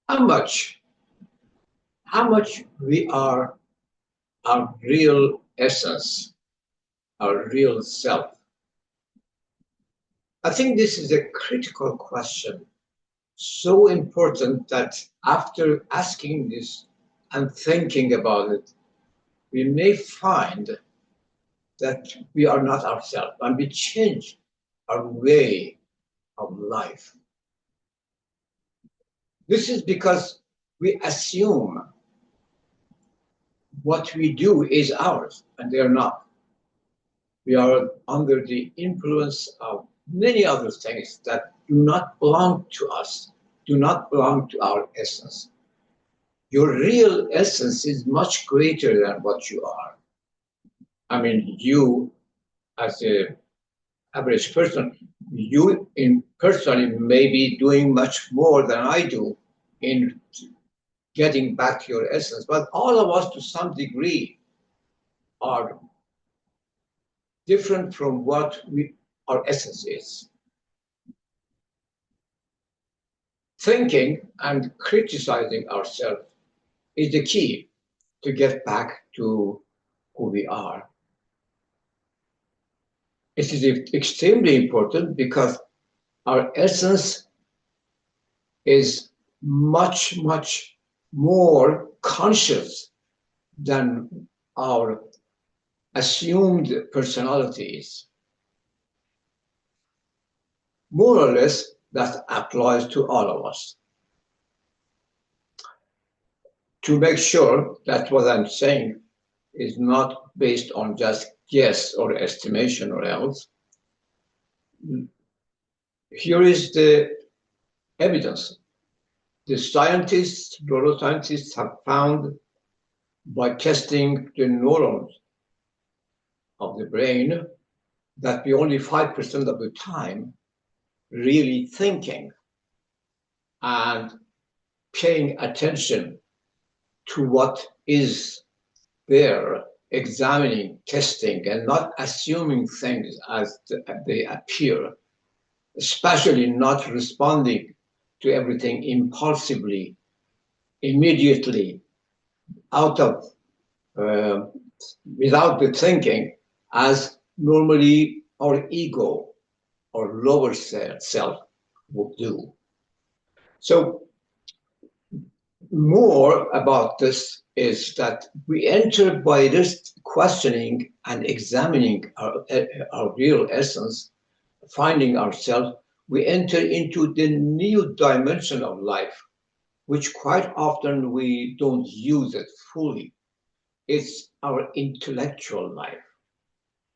how much we are our real essence, our real self. I think this is a critical question, so important that after asking this and thinking about it, we may find that we are not ourselves and we change our way of life. This is because we assume what we do is ours, and they are not. We are under the influence of many other things that do not belong to us, do not belong to our essence. Your real essence is much greater than what you are. I mean, you as an average person, you in personally may be doing much more than I do in getting back to your essence, but all of us to some degree are different from what our essence is. Thinking and criticizing ourselves is the key to get back to who we are. It is extremely important because our essence is much, much more conscious than our assumed personalities. More or less, that applies to all of us. To make sure that what I'm saying is not based on just guess or estimation or else, here is the evidence. The scientists, neuroscientists have found by testing the neurons of the brain that we only 5% of the time really thinking and paying attention to what is there, examining, testing, and not assuming things as they appear, especially not responding to everything impulsively, immediately, out of, without the thinking, as normally our ego or lower self would do. So more about this is that we enter by this questioning and examining our real essence, finding ourselves, we enter into the new dimension of life, which quite often we don't use it fully. It's our intellectual life,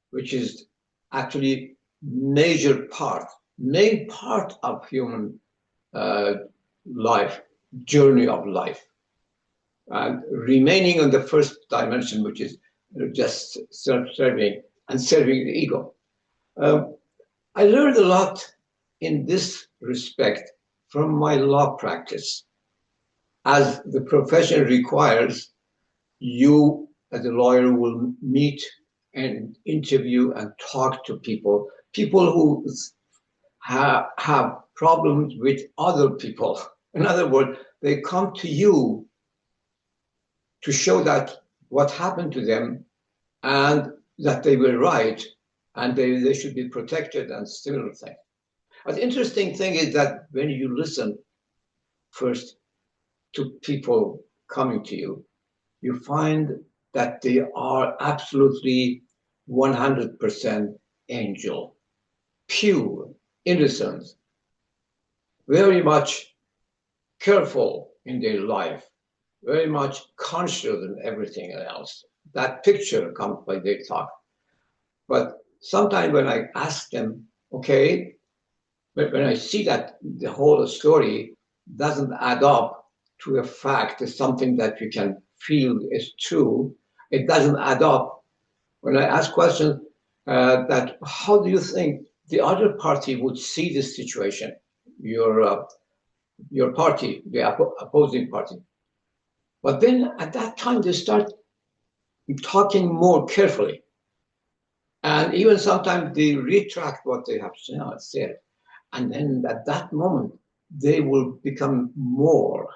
which is actually main part of human life, journey of life. And remaining on the first dimension, which is just self-serving and serving the ego. I learned a lot in this respect from my law practice. As the profession requires, you as a lawyer will meet and interview and talk to people who have problems with other people. In other words, they come to you to show that what happened to them and that they were right and they should be protected and similar things. But the interesting thing is that when you listen first to people coming to you, you find that they are absolutely 100% angel, pure, innocent, very much careful in their life, very much conscious of everything else. That picture comes by their talk. But sometimes when I ask them, okay, when I see that the whole story doesn't add up to a fact, is something that you can feel is true, it doesn't add up. When I ask questions that how do you think the other party would see this situation, your party, the opposing party? But then at that time, they start talking more carefully. And even sometimes they retract what they have said. And then at that moment, they will become more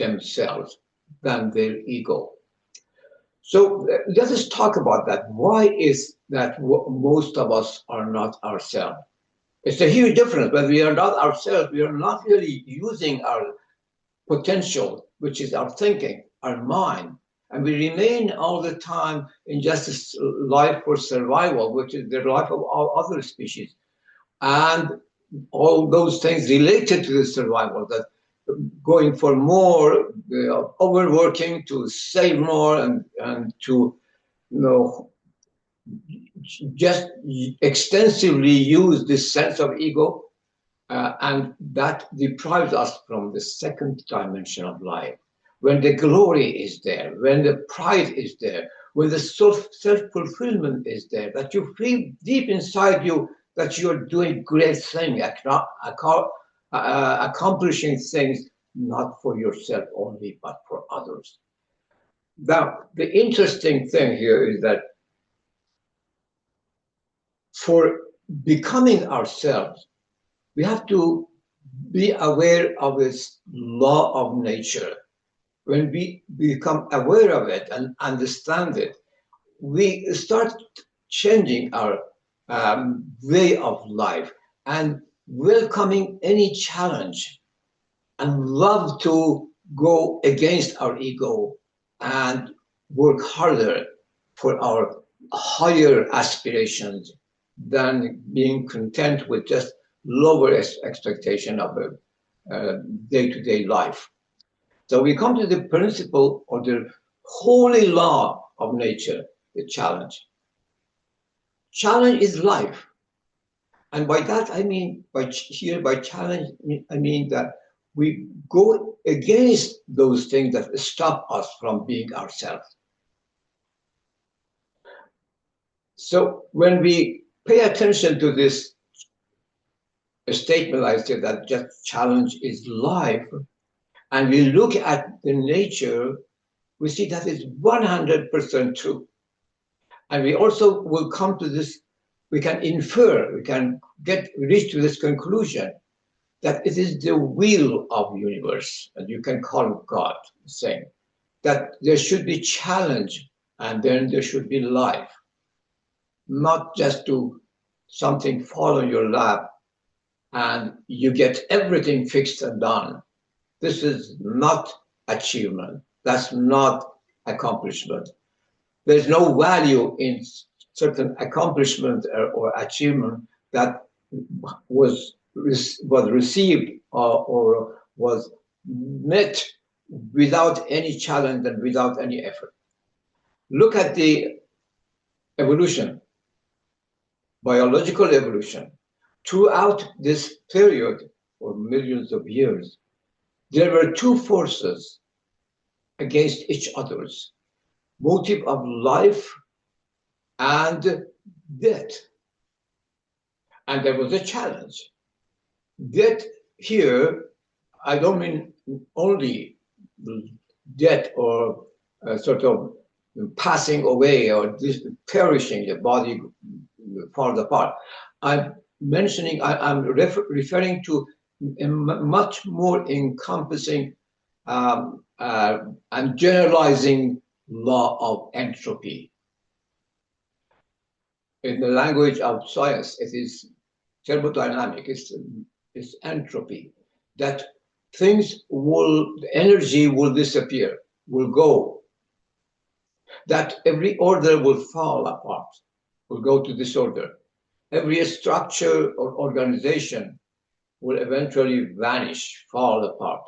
themselves than their ego. So let us talk about that. Why is that most of us are not ourselves? It's a huge difference. When we are not ourselves, we are not really using our potential, which is our thinking, our mind. And we remain all the time in just a life for survival, which is the life of all other species. And all those things related to the survival, that going for more, overworking to save more, and to, just extensively use this sense of ego, and that deprives us from the second dimension of life. When the glory is there, when the pride is there, when the self-fulfillment is there, that you feel deep inside you that you're doing great things, accomplishing things not for yourself only, but for others. Now, the interesting thing here is that for becoming ourselves, we have to be aware of this law of nature. When we become aware of it and understand it, we start changing our way of life and welcoming any challenge, and love to go against our ego and work harder for our higher aspirations than being content with just lower expectation of a day-to-day life. So we come to the principle or the holy law of nature, the challenge. Challenge is life. And by that, I mean, by challenge, I mean that we go against those things that stop us from being ourselves. So when we pay attention to this statement I said, that just challenge is life, and we look at the nature, we see that is 100% true. And we also will come to this, we can infer, we can reach to this conclusion that it is the will of the universe, and you can call it God, saying that there should be challenge and then there should be life, not just to something fall in your lap and you get everything fixed and done. This is not achievement. That's not accomplishment. There's no value in certain accomplishment or achievement that was received or was met without any challenge and without any effort. Look at the evolution, biological evolution. Throughout this period, for millions of years, there were two forces against each other's motive of life and death. And there was a challenge. Death here, I don't mean only death or sort of passing away or perishing, the body falls apart. I'm referring to a much more encompassing and generalizing law of entropy. In the language of science, it is thermodynamic, it's entropy, that energy will disappear, will go, that every order will fall apart, will go to disorder. Every structure or organization will eventually vanish, fall apart,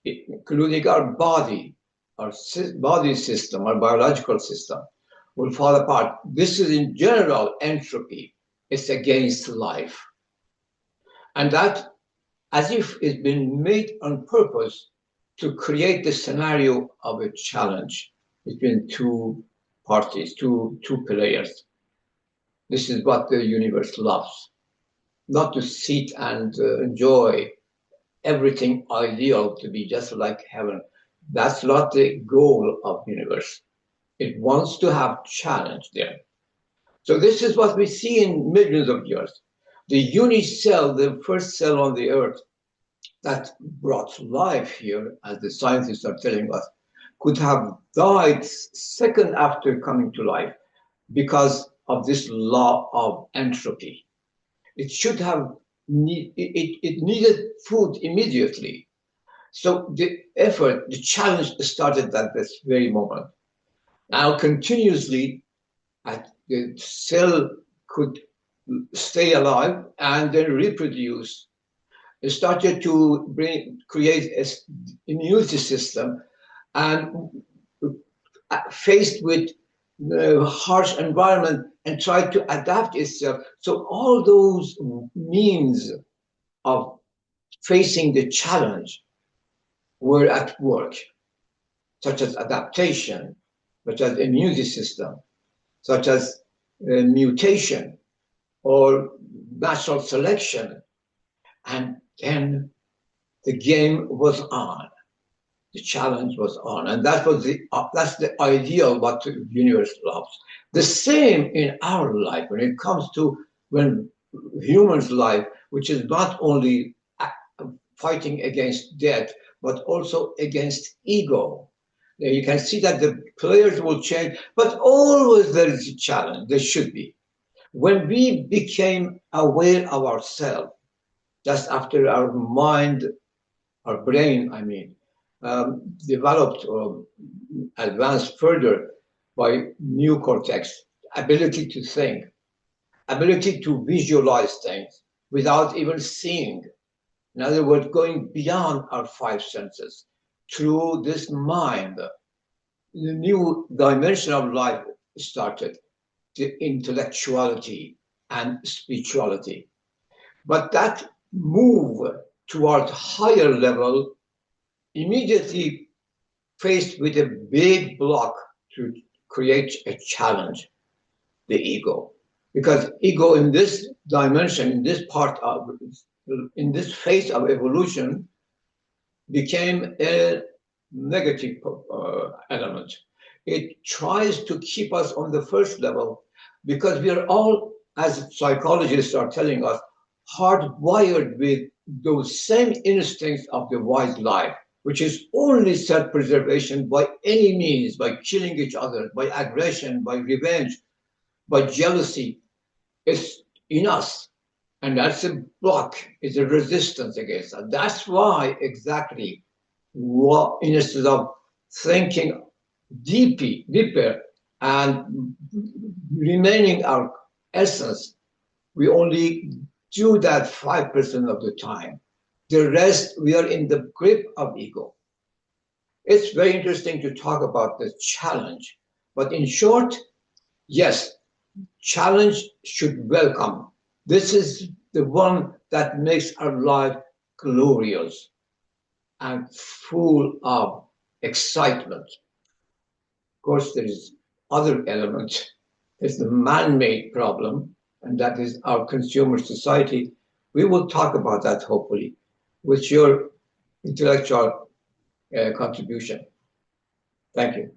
including our body, our body system, our biological system will fall apart. This is in general entropy. It's against life. And that, as if it's been made on purpose to create the scenario of a challenge between two parties, two players. This is what the universe loves. Not to sit and enjoy everything ideal to be just like heaven. That's not the goal of the universe. It wants to have challenge there. So this is what we see in millions of years. The unicell, the first cell on the earth, that brought life here, as the scientists are telling us, could have died second after coming to life because of this law of entropy. It should have it needed food immediately. So the effort, the challenge started at this very moment. Now continuously, the cell could stay alive and then reproduce. It started to create an immune system, and faced with the harsh environment and tried to adapt itself. So all those means of facing the challenge were at work, such as adaptation, such as immune system, such as mutation or natural selection. And then the game was on. The challenge was on, and that was that's the ideal what the universe loves. The same in our life when it comes to when humans' life, which is not only fighting against death, but also against ego. You can see that the players will change, but always there is a challenge. There should be. When we became aware of ourselves, just after our mind, our brain, I mean, developed or advanced further by new cortex, ability to think, ability to visualize things without even seeing. In other words, going beyond our five senses through this mind, the new dimension of life started, the intellectuality and spirituality. But that move toward higher level immediately faced with a big block to create a challenge, the ego. Because ego in this dimension, in this part of, in this phase of evolution, became a negative element. It tries to keep us on the first level because we are all, as psychologists are telling us, hardwired with those same instincts of the wise life, which is only self-preservation by any means, by killing each other, by aggression, by revenge, by jealousy. It's in us. And that's a block, it's a resistance against that. That's why exactly what, instead of thinking deeper and remaining our essence, we only do that 5% of the time. The rest, we are in the grip of ego. It's very interesting to talk about the challenge, but in short, yes, challenge should welcome. This is the one that makes our life glorious and full of excitement. Of course, there is other element. There's the man-made problem, and that is our consumer society. We will talk about that, hopefully, with your intellectual contribution. Thank you.